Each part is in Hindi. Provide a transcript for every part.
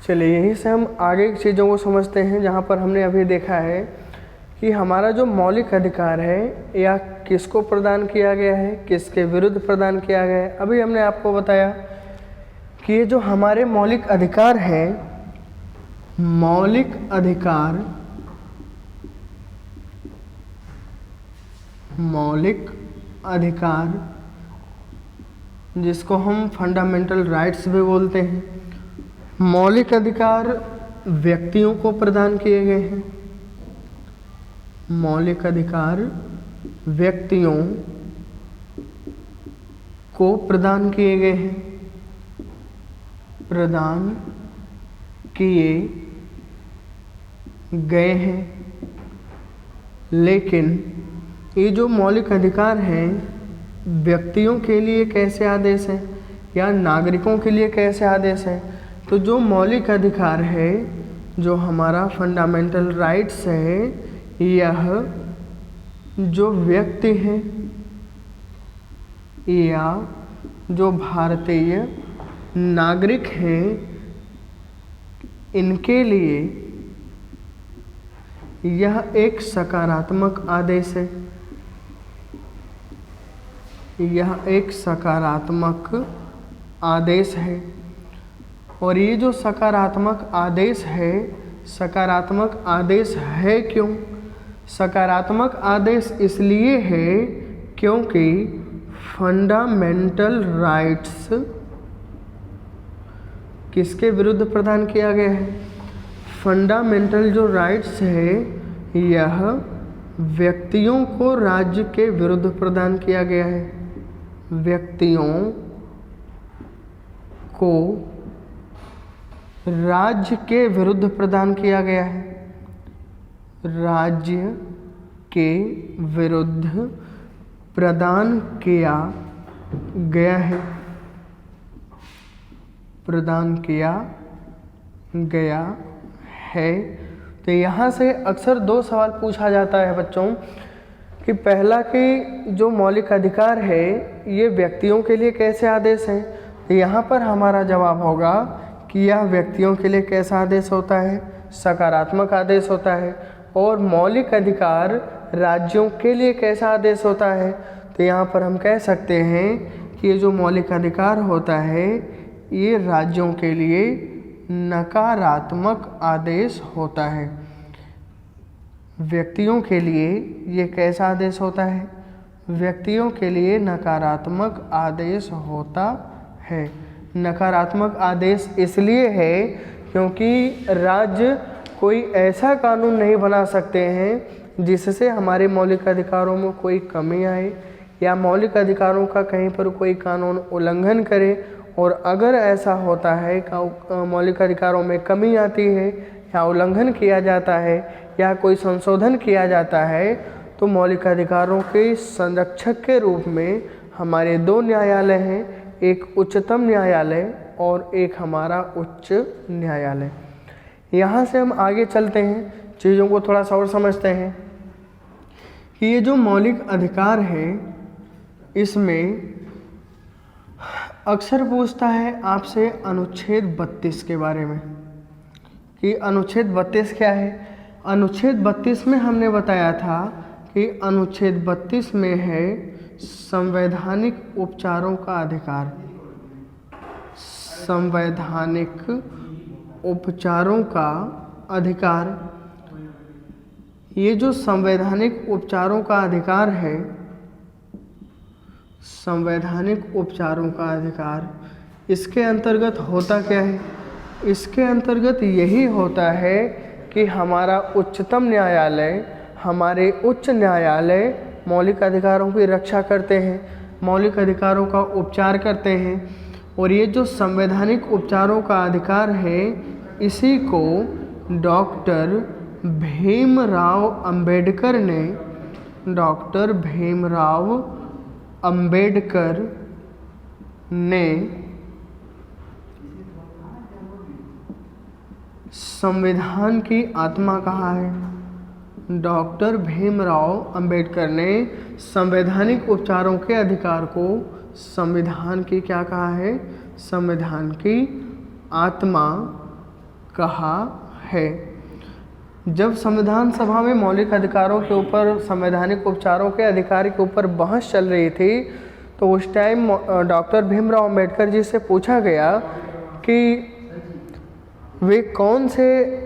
चलिए यहीं से हम आगे की चीज़ों को समझते हैं, जहाँ पर हमने अभी देखा है कि हमारा जो मौलिक अधिकार है या किसको प्रदान किया गया है, किसके विरुद्ध प्रदान किया गया है। अभी हमने आपको बताया कि ये जो हमारे मौलिक अधिकार हैं, मौलिक अधिकार जिसको हम फंडामेंटल राइट्स भी बोलते हैं, मौलिक अधिकार व्यक्तियों को प्रदान किए गए हैं। मौलिक अधिकार व्यक्तियों को प्रदान किए गए हैं, प्रदान किए गए हैं। लेकिन ये जो मौलिक अधिकार हैं व्यक्तियों के लिए कैसे आदेश हैं या नागरिकों के लिए कैसे आदेश हैं? तो जो मौलिक अधिकार है, जो हमारा फंडामेंटल राइट्स है, यह जो व्यक्ति हैं या जो भारतीय नागरिक हैं, इनके लिए यह एक सकारात्मक आदेश है। यह एक सकारात्मक आदेश है। और ये जो सकारात्मक आदेश है, सकारात्मक आदेश है क्यों? सकारात्मक आदेश इसलिए है क्योंकि फंडामेंटल राइट्स किसके विरुद्ध प्रदान किया गया है? फंडामेंटल जो राइट्स है यह व्यक्तियों को राज्य के विरुद्ध प्रदान किया गया है। व्यक्तियों को राज्य के विरुद्ध प्रदान किया गया है। राज्य के विरुद्ध प्रदान किया गया है। प्रदान किया गया है। तो यहाँ से अक्सर दो सवाल पूछा जाता है बच्चों कि पहला कि जो मौलिक अधिकार है ये व्यक्तियों के लिए कैसे आदेश हैं? तो यहाँ पर हमारा जवाब होगा कि यह व्यक्तियों के लिए कैसा आदेश होता है? सकारात्मक आदेश होता है। और मौलिक अधिकार राज्यों के लिए कैसा आदेश होता है? तो यहाँ पर हम कह सकते हैं कि ये जो मौलिक अधिकार होता है ये राज्यों के लिए नकारात्मक आदेश होता है। व्यक्तियों के लिए ये कैसा आदेश होता है? व्यक्तियों के लिए नकारात्मक आदेश होता है। नकारात्मक आदेश इसलिए है क्योंकि राज्य कोई ऐसा कानून नहीं बना सकते हैं जिससे हमारे मौलिक अधिकारों में कोई कमी आए या मौलिक अधिकारों का कहीं पर कोई कानून उल्लंघन करे। और अगर ऐसा होता है कि मौलिक अधिकारों में कमी आती है या उल्लंघन किया जाता है या कोई संशोधन किया जाता है तो मौलिक अधिकारों के संरक्षक के रूप में हमारे दो न्यायालय हैं, एक उच्चतम न्यायालय और एक हमारा उच्च न्यायालय। यहाँ से हम आगे चलते हैं, चीज़ों को थोड़ा सा और समझते हैं कि ये जो मौलिक अधिकार है इसमें अक्सर पूछता है आपसे अनुच्छेद 32 के बारे में कि अनुच्छेद 32 क्या है। अनुच्छेद 32 में हमने बताया था कि अनुच्छेद 32 में है संवैधानिक उपचारों का अधिकार। संवैधानिक उपचारों का अधिकार, ये जो संवैधानिक उपचारों का अधिकार है, संवैधानिक उपचारों का अधिकार, इसके अंतर्गत होता क्या है? इसके अंतर्गत यही होता है कि हमारा उच्चतम न्यायालय, हमारे उच्च न्यायालय मौलिक अधिकारों की रक्षा करते हैं, मौलिक अधिकारों का उपचार करते हैं। और ये जो संवैधानिक उपचारों का अधिकार है इसी को डॉक्टर भीमराव अंबेडकर ने, डॉक्टर भीमराव अंबेडकर ने संविधान की आत्मा कहा है। डॉक्टर भीमराव अंबेडकर ने संवैधानिक उपचारों के अधिकार को संविधान की क्या कहा है? संविधान की आत्मा कहा है। जब संविधान सभा में मौलिक अधिकारों के ऊपर, संवैधानिक उपचारों के अधिकार के ऊपर बहस चल रही थी, तो उस टाइम डॉक्टर भीमराव अंबेडकर जी से पूछा गया कि वे कौन से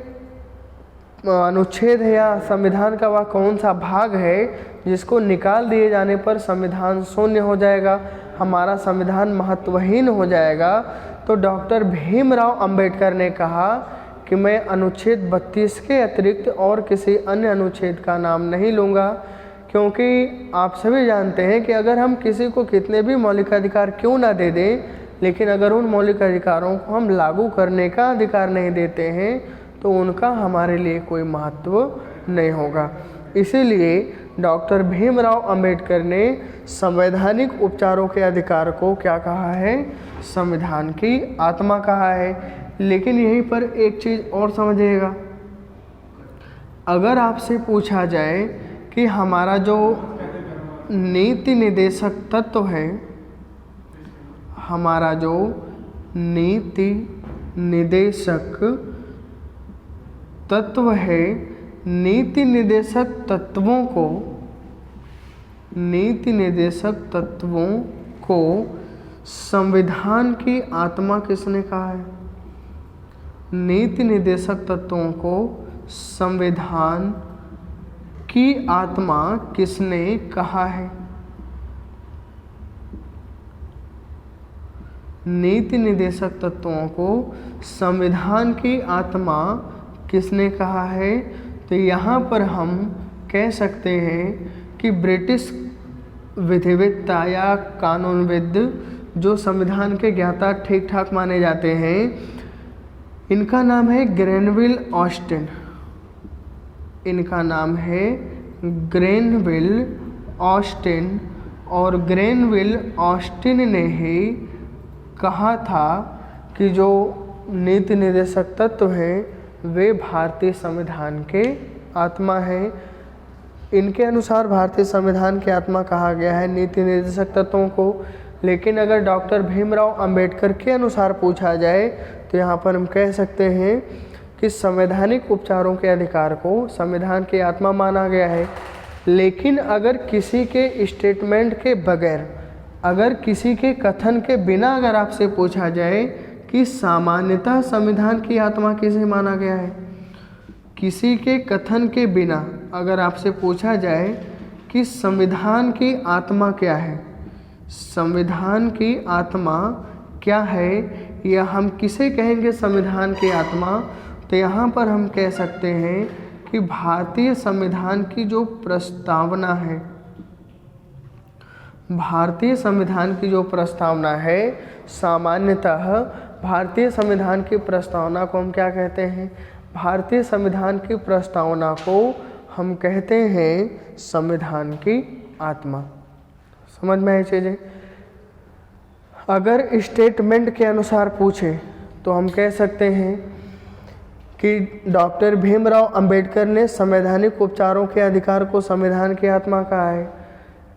अनुच्छेद है या संविधान का वह कौन सा भाग है जिसको निकाल दिए जाने पर संविधान शून्य हो जाएगा, हमारा संविधान महत्वहीन हो जाएगा। तो डॉक्टर भीमराव अंबेडकर ने कहा कि मैं अनुच्छेद 32 के अतिरिक्त और किसी अन्य अनुच्छेद का नाम नहीं लूँगा, क्योंकि आप सभी जानते हैं कि अगर हम किसी को कितने भी मौलिक अधिकार क्यों ना दे दें, लेकिन अगर उन मौलिक अधिकारों को हम लागू करने का अधिकार नहीं देते हैं तो उनका हमारे लिए कोई महत्व नहीं होगा। इसीलिए डॉक्टर भीमराव अंबेडकर ने संवैधानिक उपचारों के अधिकार को क्या कहा है? संविधान की आत्मा कहा है। लेकिन यहीं पर एक चीज़ और समझिएगा, अगर आपसे पूछा जाए कि हमारा जो नीति निर्देशक तत्व है, हमारा जो नीति निर्देशक तत्व है, नीति निर्देशक तत्वों को संविधान की आत्मा किसने कहा है? नीति निर्देशक तत्वों को संविधान की आत्मा किसने कहा है? नीति निर्देशक तत्वों को संविधान की आत्मा किसने कहा है? तो यहाँ पर हम कह सकते हैं कि ब्रिटिश विधिवेत्ता या कानूनविद जो संविधान के ज्ञाता ठीक ठाक माने जाते हैं, इनका नाम है ग्रेनविल ऑस्टिन। इनका नाम है ग्रेनविल ऑस्टिन, और ग्रेनविल ऑस्टिन ने ही कहा था कि जो नीति निर्देशक तत्व हैं वे भारतीय संविधान के आत्मा हैं। इनके अनुसार भारतीय संविधान की आत्मा कहा गया है नीति निर्देशक तत्वों को। लेकिन अगर डॉक्टर भीमराव अंबेडकर के अनुसार पूछा जाए तो यहाँ पर हम कह सकते हैं कि संवैधानिक उपचारों के अधिकार को संविधान की आत्मा माना गया है। लेकिन अगर किसी के स्टेटमेंट के बगैर, अगर किसी के कथन के बिना अगर आपसे पूछा जाए कि सामान्यतः संविधान की आत्मा किसे माना गया है, किसी के कथन के बिना अगर आपसे पूछा जाए कि संविधान की आत्मा क्या है, संविधान की आत्मा क्या है, या हम किसे कहेंगे संविधान की आत्मा, तो यहाँ पर हम कह सकते हैं कि भारतीय संविधान की जो प्रस्तावना है, भारतीय संविधान की जो प्रस्तावना है, सामान्यतः भारतीय संविधान की प्रस्तावना को हम क्या कहते हैं? भारतीय संविधान की प्रस्तावना को हम कहते हैं संविधान की आत्मा। समझ में आई चीज़ें? अगर स्टेटमेंट के अनुसार पूछे तो हम कह सकते हैं कि डॉक्टर भीमराव अंबेडकर ने संवैधानिक उपचारों के अधिकार को संविधान की आत्मा कहा है।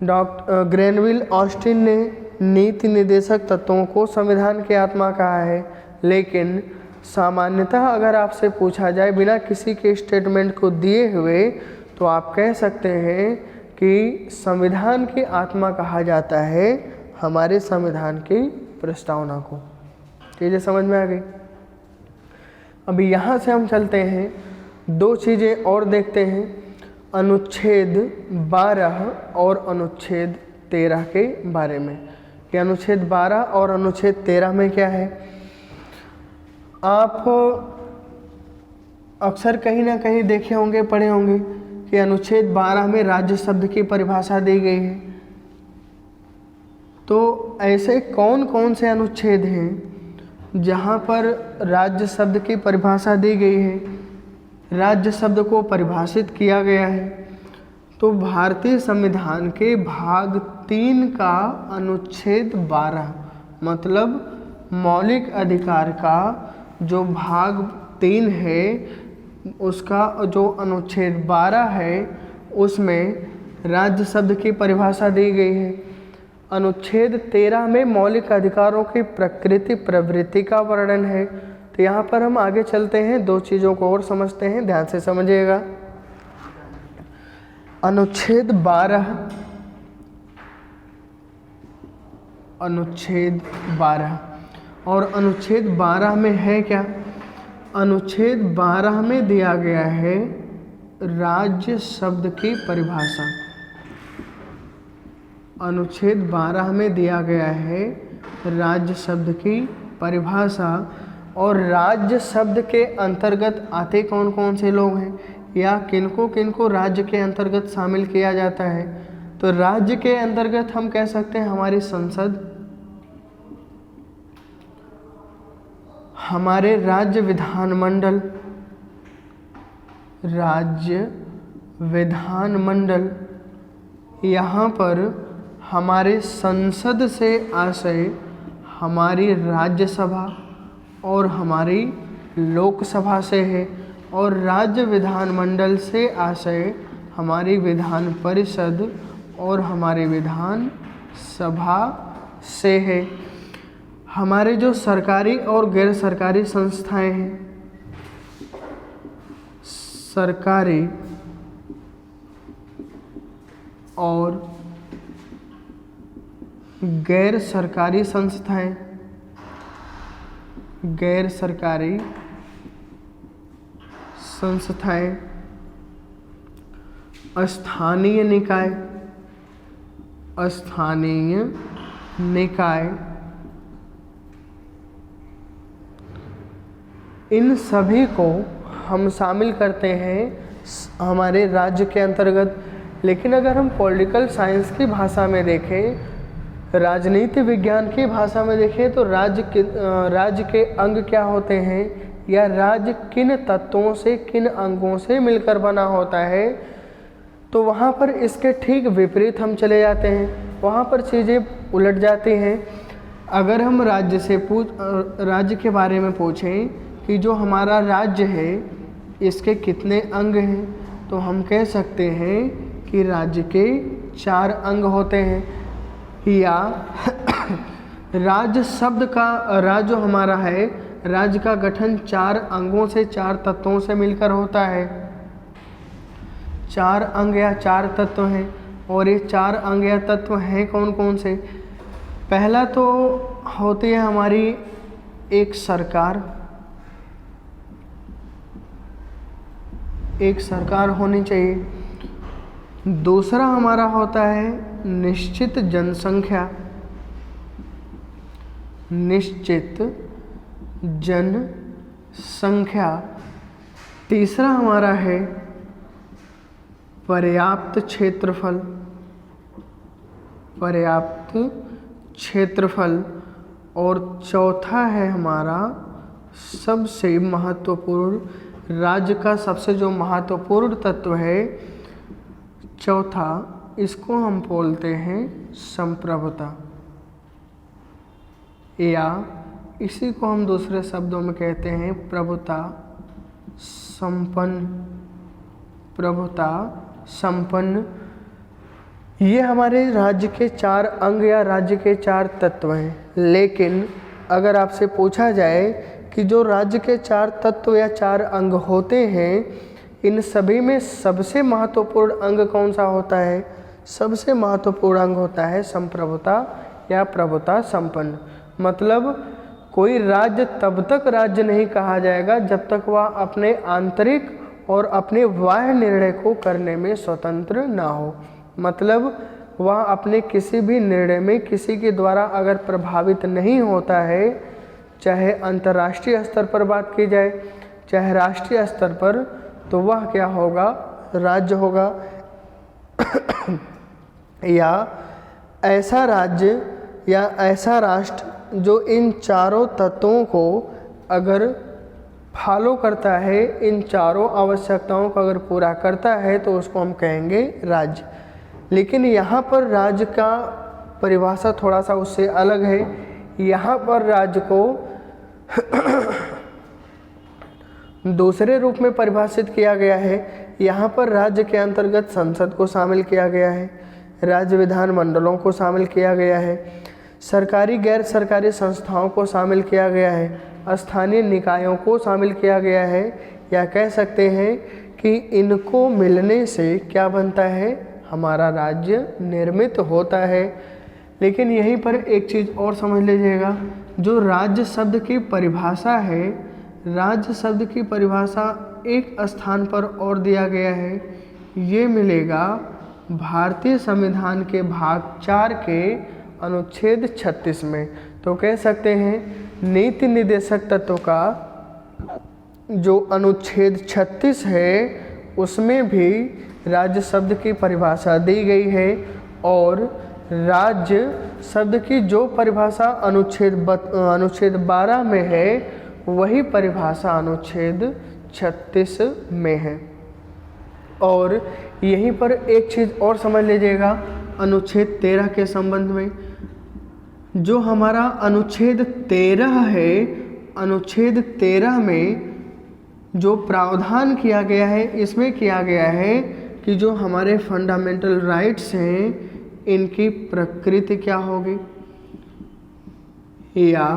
डॉक्टर ग्रेनविल ऑस्टिन ने नीति निर्देशक तत्वों को संविधान की आत्मा कहा है। लेकिन सामान्यतः अगर आपसे पूछा जाए बिना किसी के स्टेटमेंट को दिए हुए, तो आप कह सकते हैं कि संविधान की आत्मा कहा जाता है हमारे संविधान की प्रस्तावना को। चीज़ें समझ में आ गई? अभी यहाँ से हम चलते हैं, दो चीज़ें और देखते हैं, अनुच्छेद 12 और अनुच्छेद 13 के बारे में। कि अनुच्छेद 12 और अनुच्छेद 13 में क्या है? आप अक्सर कहीं ना कहीं देखे होंगे, पढ़े होंगे कि अनुच्छेद 12 में राज्य शब्द की परिभाषा दी गई है। तो ऐसे कौन कौन से अनुच्छेद हैं जहाँ पर राज्य शब्द की परिभाषा दी गई है, राज्य शब्द को परिभाषित किया गया है? तो भारतीय संविधान के भाग 3 का अनुच्छेद 12, मतलब मौलिक अधिकार का जो भाग 3 है उसका जो अनुच्छेद 12 है उसमें राज्य शब्द की परिभाषा दी गई है। अनुच्छेद 13 में मौलिक अधिकारों की प्रकृति प्रवृत्ति का वर्णन है। तो यहाँ पर हम आगे चलते हैं, दो चीज़ों को और समझते हैं, ध्यान से समझिएगा। अनुच्छेद 12 और अनुच्छेद 12 में है क्या? अनुच्छेद 12 में दिया गया है राज्य शब्द की परिभाषा। अनुच्छेद 12 में दिया गया है राज्य शब्द की परिभाषा, और राज्य शब्द के अंतर्गत आते कौन कौन से लोग हैं या किनको किनको राज्य के अंतर्गत शामिल किया जाता है। तो राज्य के अंतर्गत हम कह सकते हैं हमारी संसद, हमारे राज्य विधानमंडल, यहाँ पर हमारे संसद से आशय हमारी राज्यसभा और हमारी लोकसभा से है, और राज्य विधानमंडल से आशय हमारी विधान परिषद और हमारी विधान सभा से है। हमारे जो सरकारी और गैर सरकारी संस्थाएं हैं, सरकारी और गैर सरकारी संस्थाएं, गैर सरकारी संस्थाएं, स्थानीय निकाय, इन सभी को हम शामिल करते हैं हमारे राज्य के अंतर्गत। लेकिन अगर हम पॉलिटिकल साइंस की भाषा में देखें, राजनीति विज्ञान की भाषा में देखें, तो राज्य के अंग क्या होते हैं या राज्य किन तत्वों से, किन अंगों से मिलकर बना होता है, तो वहाँ पर इसके ठीक विपरीत हम चले जाते हैं, वहाँ पर चीज़ें उलट जाती हैं। अगर हम राज्य के बारे में पूछें कि जो हमारा राज्य है इसके कितने अंग हैं, तो हम कह सकते हैं कि राज्य के 4 अंग होते हैं। या राज्य शब्द का, राज्य जो हमारा है, राज्य का गठन 4 अंगों से, 4 तत्वों से मिलकर होता है। 4 अंग या 4 तत्व हैं, और ये 4 अंग या तत्व हैं कौन कौन से? पहला तो होती है हमारी एक सरकार होनी चाहिए। दूसरा हमारा होता है निश्चित जनसंख्या। तीसरा हमारा है पर्याप्त क्षेत्रफल, और चौथा है हमारा सबसे महत्वपूर्ण, राज्य का सबसे जो महत्वपूर्ण तत्व है, चौथा, इसको हम बोलते हैं संप्रभुता, या इसी को हम दूसरे शब्दों में कहते हैं प्रभुता संपन्न। ये हमारे राज्य के 4 अंग या राज्य के 4 तत्व हैं। लेकिन अगर आपसे पूछा जाए कि जो राज्य के 4 तत्व या 4 अंग होते हैं, इन सभी में सबसे महत्वपूर्ण अंग कौन सा होता है? सबसे महत्वपूर्ण अंग होता है संप्रभुता या प्रभुता संपन्न। मतलब कोई राज्य तब तक राज्य नहीं कहा जाएगा जब तक वह अपने आंतरिक और अपने बाह्य निर्णय को करने में स्वतंत्र ना हो। मतलब वह अपने किसी भी निर्णय में किसी के द्वारा अगर प्रभावित नहीं होता है, चाहे अंतर्राष्ट्रीय स्तर पर बात की जाए, चाहे राष्ट्रीय स्तर पर, तो वह क्या होगा? राज्य होगा। या ऐसा राज्य या ऐसा राष्ट्र जो इन चारों तत्वों को अगर फॉलो करता है, इन चारों आवश्यकताओं को अगर पूरा करता है, तो उसको हम कहेंगे राज्य। लेकिन यहाँ पर राज्य का परिभाषा थोड़ा सा उससे अलग है। यहाँ पर राज्य को दूसरे रूप में परिभाषित किया गया है। यहाँ पर राज्य के अंतर्गत संसद को शामिल किया गया है। राज्य विधानमंडलों को शामिल किया गया है, सरकारी गैर सरकारी संस्थाओं को शामिल किया गया है, स्थानीय निकायों को शामिल किया गया है, या कह सकते हैं कि इनको मिलने से क्या बनता है, हमारा राज्य निर्मित होता है। लेकिन यहीं पर एक चीज़ और समझ लीजिएगा, जो राज्य शब्द की परिभाषा है, राज्य शब्द की परिभाषा एक स्थान पर और दिया गया है, ये मिलेगा भारतीय संविधान के भाग 4 के अनुच्छेद 36 में। तो कह सकते हैं नीति निर्देशक तत्व का जो अनुच्छेद 36 है उसमें भी राज्य शब्द की परिभाषा दी गई है, और राज्य शब्द की जो परिभाषा अनुच्छेद 12 में है वही परिभाषा अनुच्छेद 36 में है। और यहीं पर एक चीज़ और समझ लीजिएगा, अनुच्छेद 13 के संबंध में, जो हमारा अनुच्छेद 13 है, अनुच्छेद 13 में जो प्रावधान किया गया है, इसमें किया गया है कि जो हमारे फंडामेंटल राइट्स हैं इनकी प्रकृति क्या होगी या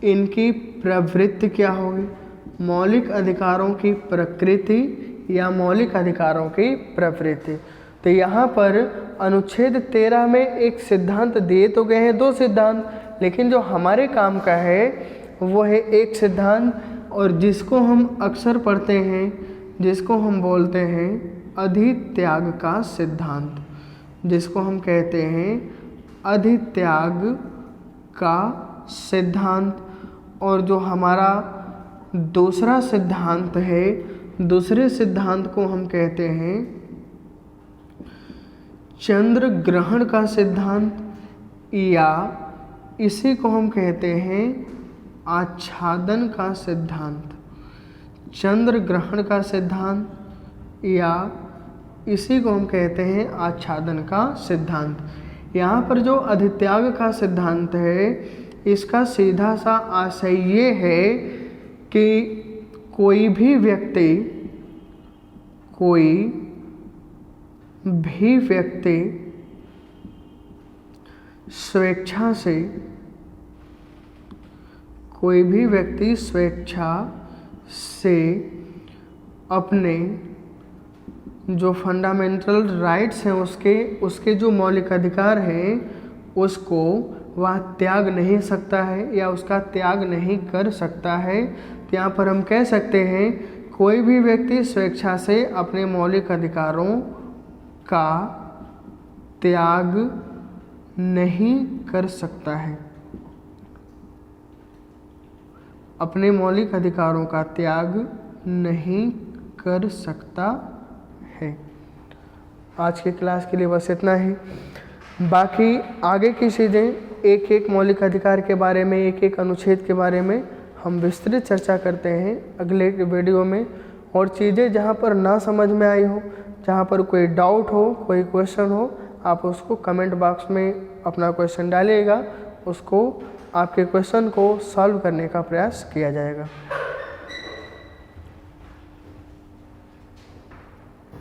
इनकी प्रवृत्ति क्या होगी, मौलिक अधिकारों की प्रकृति या मौलिक अधिकारों की प्रवृत्ति। तो यहाँ पर अनुच्छेद 13 में एक सिद्धांत दिए तो गए हैं, 2 सिद्धांत, लेकिन जो हमारे काम का है वो है एक सिद्धांत, और जिसको हम अक्सर पढ़ते हैं, जिसको हम बोलते हैं अधित्याग का सिद्धांत, जिसको हम कहते हैं अधित्याग का सिद्धांत। और जो हमारा दूसरा सिद्धांत है, दूसरे सिद्धांत को हम कहते हैं चंद्र ग्रहण का सिद्धांत, या इसी को हम कहते हैं आच्छादन का सिद्धांत। चंद्र ग्रहण का सिद्धांत, या इसी को हम कहते हैं आच्छादन का सिद्धांत। यहाँ पर जो अधित्याग का सिद्धांत है, इसका सीधा सा आशय ये है कि कोई भी व्यक्ति स्वेच्छा से अपने जो फंडामेंटल राइट्स हैं उसके जो मौलिक अधिकार हैं उसको वह त्याग नहीं सकता है या उसका त्याग नहीं कर सकता है। तो यहाँ पर हम कह सकते हैं कोई भी व्यक्ति स्वेच्छा से अपने मौलिक अधिकारों का त्याग नहीं कर सकता है, अपने मौलिक अधिकारों का त्याग नहीं कर सकता है। आज की क्लास के लिए बस इतना ही। बाकी आगे की चीज़ें एक एक मौलिक अधिकार के बारे में, एक एक अनुच्छेद के बारे में हम विस्तृत चर्चा करते हैं अगले वीडियो में। और चीज़ें जहाँ पर ना समझ में आई हो, जहाँ पर कोई डाउट हो, कोई क्वेश्चन हो, आप उसको कमेंट बॉक्स में अपना क्वेश्चन डालिएगा, उसको आपके क्वेश्चन को सॉल्व करने का प्रयास किया जाएगा।